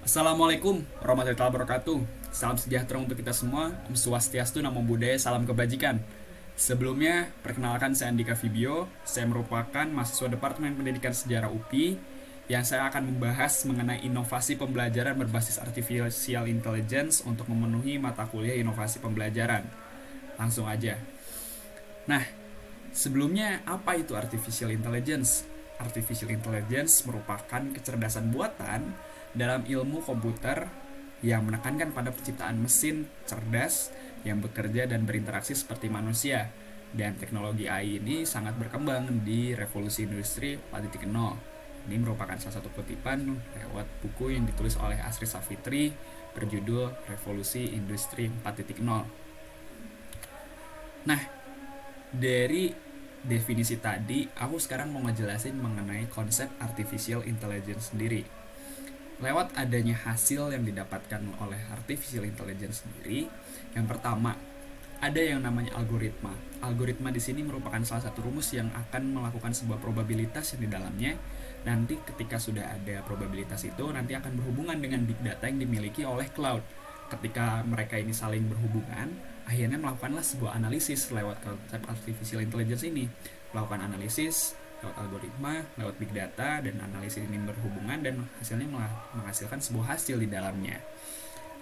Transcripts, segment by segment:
Assalamualaikum warahmatullahi wabarakatuh. Salam sejahtera untuk kita semua. Om Swastiastu, Namo Buddhaya, salam kebajikan. Sebelumnya, perkenalkan saya Andika Vibio. Saya merupakan mahasiswa Departemen Pendidikan Sejarah UPI yang saya akan membahas mengenai inovasi pembelajaran berbasis Artificial Intelligence untuk memenuhi mata kuliah inovasi pembelajaran. Langsung aja. Nah, sebelumnya apa itu Artificial Intelligence? Artificial Intelligence merupakan kecerdasan buatan dalam ilmu komputer yang menekankan pada penciptaan mesin cerdas yang bekerja dan berinteraksi seperti manusia. Dan teknologi AI ini sangat berkembang di revolusi industri 4.0. Ini merupakan salah satu kutipan lewat buku yang ditulis oleh Asri Safitri berjudul Revolusi Industri 4.0. Nah, dari definisi tadi, aku sekarang mau ngejelasin mengenai konsep artificial intelligence sendiri. Lewat adanya hasil yang didapatkan oleh artificial intelligence sendiri, yang pertama, ada yang namanya algoritma. Algoritma di sini merupakan salah satu rumus yang akan melakukan sebuah probabilitas yang di dalamnya. Nanti ketika sudah ada probabilitas itu, nanti akan berhubungan dengan big data yang dimiliki oleh cloud. Ketika mereka ini saling berhubungan, akhirnya melakukanlah sebuah analisis lewat konsep artificial intelligence ini. Melakukan analisis lewat algoritma, lewat big data, dan analisis ini berhubungan dan hasilnya menghasilkan sebuah hasil di dalamnya.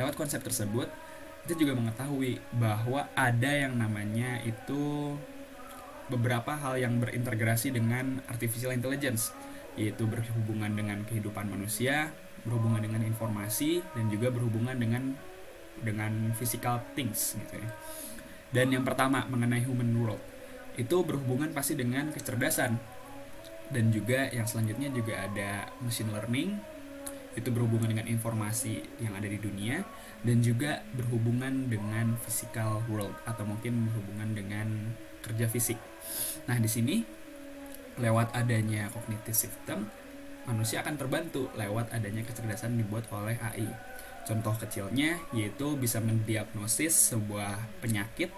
Lewat konsep tersebut, kita juga mengetahui bahwa ada yang namanya itu beberapa hal yang berintegrasi dengan artificial intelligence, yaitu berhubungan dengan kehidupan manusia, berhubungan dengan informasi, dan juga berhubungan dengan physical things gitu ya. Dan yang pertama mengenai human world, itu berhubungan pasti dengan kecerdasan. Dan juga yang selanjutnya juga ada machine learning, itu berhubungan dengan informasi yang ada di dunia, dan juga berhubungan dengan physical world atau mungkin berhubungan dengan kerja fisik. Nah, di sini lewat adanya cognitive system, manusia akan terbantu lewat adanya kecerdasan dibuat oleh AI. Contoh kecilnya yaitu bisa mendiagnosis sebuah penyakit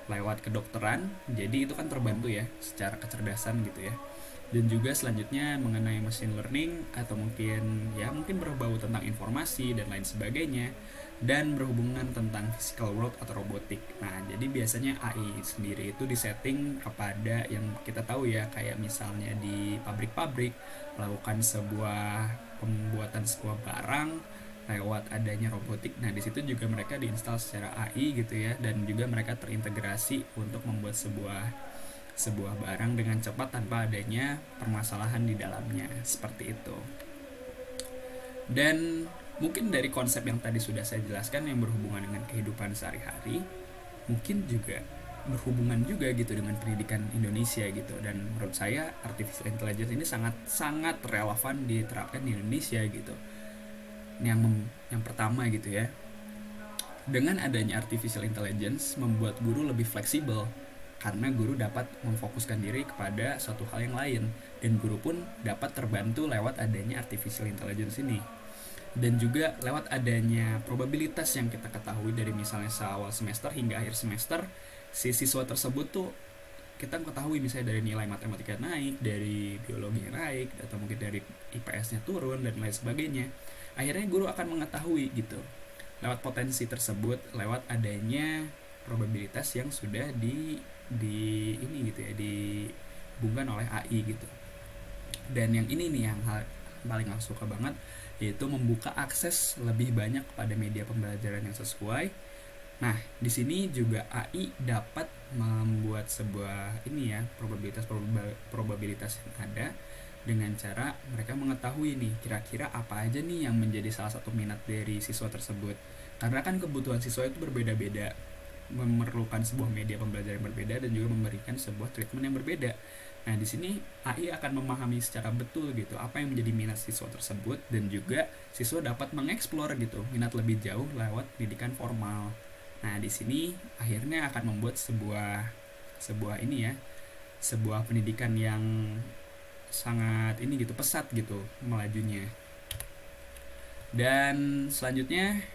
lewat kedokteran, jadi itu kan terbantu ya secara kecerdasan gitu ya. Dan juga selanjutnya mengenai machine learning atau mungkin berbau tentang informasi dan lain sebagainya, dan berhubungan tentang physical world atau robotik. Nah, jadi biasanya AI sendiri itu disetting kepada yang kita tahu ya, kayak misalnya di pabrik-pabrik melakukan sebuah pembuatan sebuah barang lewat adanya robotik. Nah, di situ juga mereka diinstal secara AI gitu ya, dan juga mereka terintegrasi untuk membuat sebuah barang dengan cepat tanpa adanya permasalahan di dalamnya, seperti itu. Dan mungkin dari konsep yang tadi sudah saya jelaskan yang berhubungan dengan kehidupan sehari-hari, mungkin juga berhubungan juga gitu dengan pendidikan Indonesia gitu. Dan menurut saya artificial intelligence ini sangat relevan diterapkan di Indonesia gitu. Yang pertama gitu ya, dengan adanya artificial intelligence membuat guru lebih fleksibel, karena guru dapat memfokuskan diri kepada suatu hal yang lain, dan guru pun dapat terbantu lewat adanya artificial intelligence ini. Dan juga lewat adanya probabilitas yang kita ketahui dari misalnya seawal semester hingga akhir semester, si siswa tersebut tuh kita ketahui misalnya dari nilai matematika naik, dari biologi naik, atau mungkin dari IPS-nya turun dan lain sebagainya. Akhirnya guru akan mengetahui gitu lewat potensi tersebut, lewat adanya probabilitas yang sudah di ini gitu ya, dihubungkan oleh AI gitu. Dan yang ini nih yang hal paling aku suka banget, yaitu membuka akses lebih banyak kepada media pembelajaran yang sesuai. Nah, di sini juga AI dapat membuat sebuah probabilitas yang ada dengan cara mereka mengetahui nih kira-kira apa aja nih yang menjadi salah satu minat dari siswa tersebut. Karena kan kebutuhan siswa itu berbeda-beda, memerlukan sebuah media pembelajaran yang berbeda dan juga memberikan sebuah treatment yang berbeda. Nah, di sini AI akan memahami secara betul gitu apa yang menjadi minat siswa tersebut, dan juga siswa dapat mengeksplor gitu minat lebih jauh lewat pendidikan formal. Nah, di sini akhirnya akan membuat sebuah pendidikan yang sangat pesat gitu melajunya. Dan selanjutnya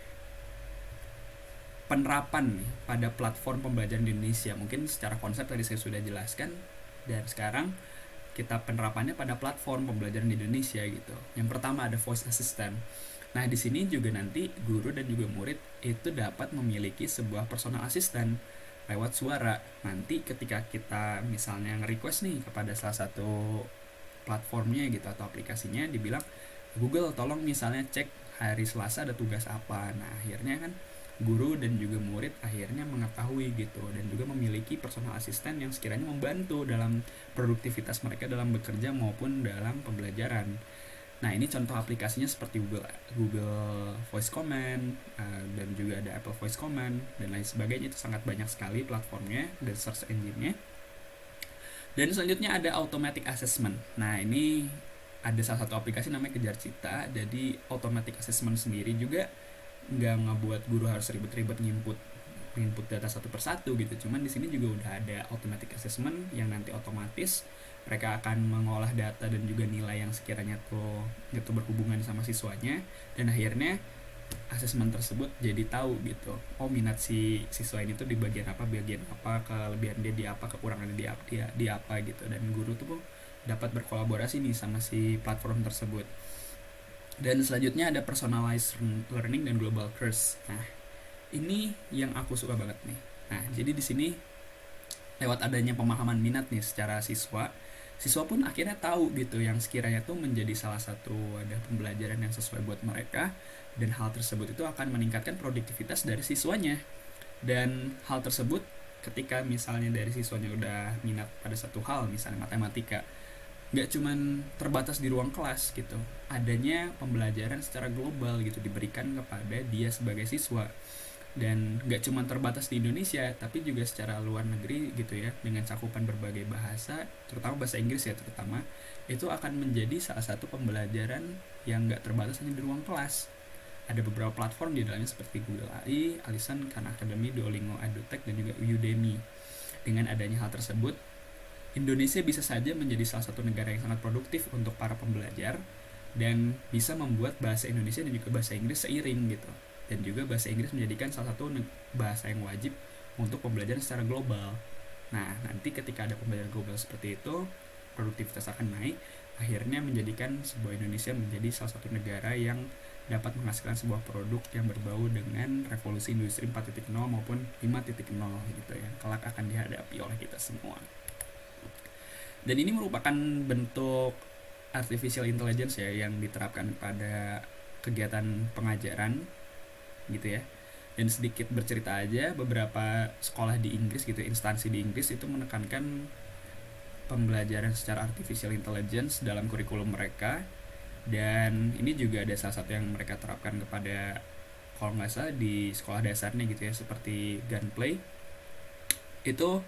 penerapan nih pada platform pembelajaran di Indonesia. Mungkin secara konsep tadi saya sudah jelaskan, dan sekarang kita penerapannya pada platform pembelajaran di Indonesia gitu. Yang pertama ada voice assistant. Nah, di sini juga nanti guru dan juga murid itu dapat memiliki sebuah personal assistant lewat suara. Nanti ketika kita misalnya nge-request nih kepada salah satu platformnya gitu atau aplikasinya, dibilang Google tolong misalnya cek hari Selasa ada tugas apa. Nah, akhirnya kan guru dan juga murid akhirnya mengetahui gitu, dan juga memiliki personal assistant yang sekiranya membantu dalam produktivitas mereka dalam bekerja maupun dalam pembelajaran. Nah, ini contoh aplikasinya seperti Google Voice Command, dan juga ada Apple Voice Command dan lain sebagainya. Itu sangat banyak sekali platformnya dan search engine-nya. Dan selanjutnya ada automatic assessment. Nah, ini ada salah satu aplikasi namanya Kejar Cita. Jadi automatic assessment sendiri juga nggak ngebuat guru harus ribet-ribet nginput data satu persatu gitu. Cuman di sini juga udah ada automatic assessment yang nanti otomatis mereka akan mengolah data dan juga nilai yang sekiranya tuh itu berhubungan sama siswanya, dan akhirnya asesmen tersebut jadi tahu gitu, oh minat si siswa ini tuh di bagian apa, kelebihan dia di apa, kekurangan di apa gitu, dan guru tuh dapat berkolaborasi nih sama si platform tersebut. Dan selanjutnya ada personalized learning dan global course. Nah, ini yang aku suka banget nih. Nah, jadi di sini lewat adanya pemahaman minat nih secara siswa pun akhirnya tahu gitu yang sekiranya tuh menjadi salah satu wadah pembelajaran yang sesuai buat mereka, dan hal tersebut itu akan meningkatkan produktivitas dari siswanya. Dan hal tersebut ketika misalnya dari siswanya udah minat pada satu hal, misalnya matematika, nggak cuman terbatas di ruang kelas gitu, adanya pembelajaran secara global gitu diberikan kepada dia sebagai siswa, dan nggak cuma terbatas di Indonesia tapi juga secara luar negeri gitu ya, dengan cakupan berbagai bahasa, terutama bahasa Inggris ya terutama, itu akan menjadi salah satu pembelajaran yang nggak terbatas hanya di ruang kelas. Ada beberapa platform di dalamnya seperti Google AI, Alisan, Khan Academy, Duolingo, EduTech, dan juga Udemy. Dengan adanya hal tersebut, Indonesia bisa saja menjadi salah satu negara yang sangat produktif untuk para pembelajar, dan bisa membuat bahasa Indonesia dan juga bahasa Inggris seiring gitu. Dan juga bahasa Inggris menjadikan salah satu bahasa yang wajib untuk pembelajaran secara global. Nah, nanti ketika ada pembelajaran global seperti itu, produktivitas akan naik, akhirnya menjadikan sebuah Indonesia menjadi salah satu negara yang dapat menghasilkan sebuah produk yang berbau dengan revolusi industri 4.0 maupun 5.0 gitu ya, kelak akan dihadapi oleh kita semua. Dan ini merupakan bentuk artificial intelligence ya yang diterapkan pada kegiatan pengajaran gitu ya. Dan sedikit bercerita aja, beberapa sekolah di Inggris gitu, instansi di Inggris itu menekankan pembelajaran secara artificial intelligence dalam kurikulum mereka. Dan ini juga ada salah satu yang mereka terapkan kepada, kalau nggak salah di sekolah dasarnya gitu ya, seperti Gunplay. Itu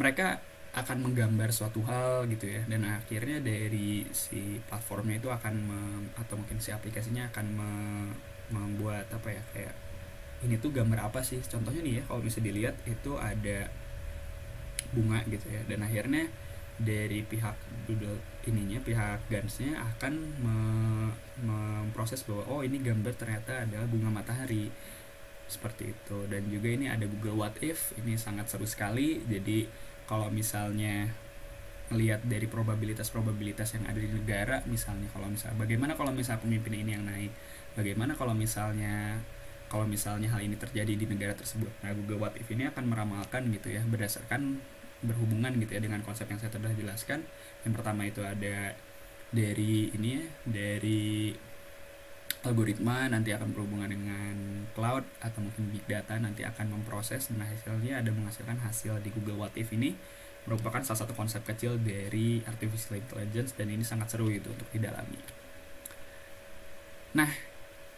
mereka akan menggambar suatu hal gitu ya, dan akhirnya dari si platformnya itu akan atau mungkin si aplikasinya akan membuat apa ya, kayak ini tuh gambar apa sih, contohnya nih ya, kalau bisa dilihat itu ada bunga gitu ya, dan akhirnya dari pihak Doodle ininya, pihak Gansnya akan memproses bahwa oh ini gambar ternyata adalah bunga matahari seperti itu. Dan juga ini ada Google What If, ini sangat seru sekali. Jadi kalau misalnya melihat dari probabilitas yang ada di negara, misalnya bagaimana kalau misalnya pemimpin ini yang naik, bagaimana kalau misalnya hal ini terjadi di negara tersebut. Nah, Google What If ini akan meramalkan gitu ya, berdasarkan berhubungan gitu ya dengan konsep yang saya sudah jelaskan. Yang pertama itu ada dari ini ya, dari algoritma, nanti akan berhubungan dengan cloud atau mungkin big data, nanti akan memproses dan hasilnya ada menghasilkan hasil di Google What If. Ini merupakan salah satu konsep kecil dari artificial intelligence, dan ini sangat seru gitu untuk didalami. Nah,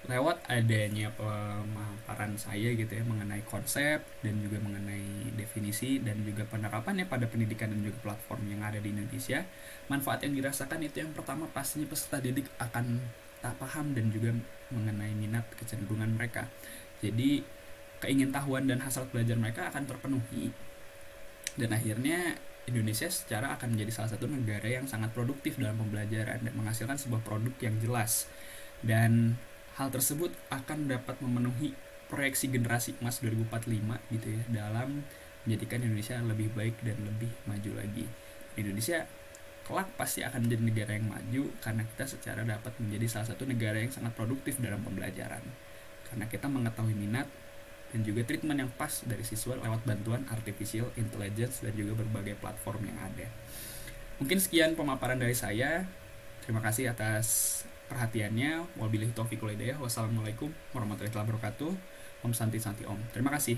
lewat adanya pemaparan saya gitu ya mengenai konsep dan juga mengenai definisi dan juga penerapannya pada pendidikan dan juga platform yang ada di Indonesia, manfaat yang dirasakan itu yang pertama pastinya peserta didik akan tak paham dan juga mengenai minat kecenderungan mereka. Jadi keingintahuan dan hasrat belajar mereka akan terpenuhi, dan akhirnya Indonesia secara akan menjadi salah satu negara yang sangat produktif dalam pembelajaran dan menghasilkan sebuah produk yang jelas. Dan hal tersebut akan dapat memenuhi proyeksi generasi emas 2045 gitu ya, dalam menjadikan Indonesia lebih baik dan lebih maju lagi. Indonesia kelak pasti akan menjadi negara yang maju karena kita secara dapat menjadi salah satu negara yang sangat produktif dalam pembelajaran. Karena kita mengetahui minat dan juga treatment yang pas dari siswa lewat bantuan artificial intelligence dan juga berbagai platform yang ada. Mungkin sekian pemaparan dari saya. Terima kasih atas perhatiannya. Wabillahi taufiq wal hidayah. Wassalamualaikum warahmatullahi wabarakatuh. Om Santi Santi Om. Terima kasih.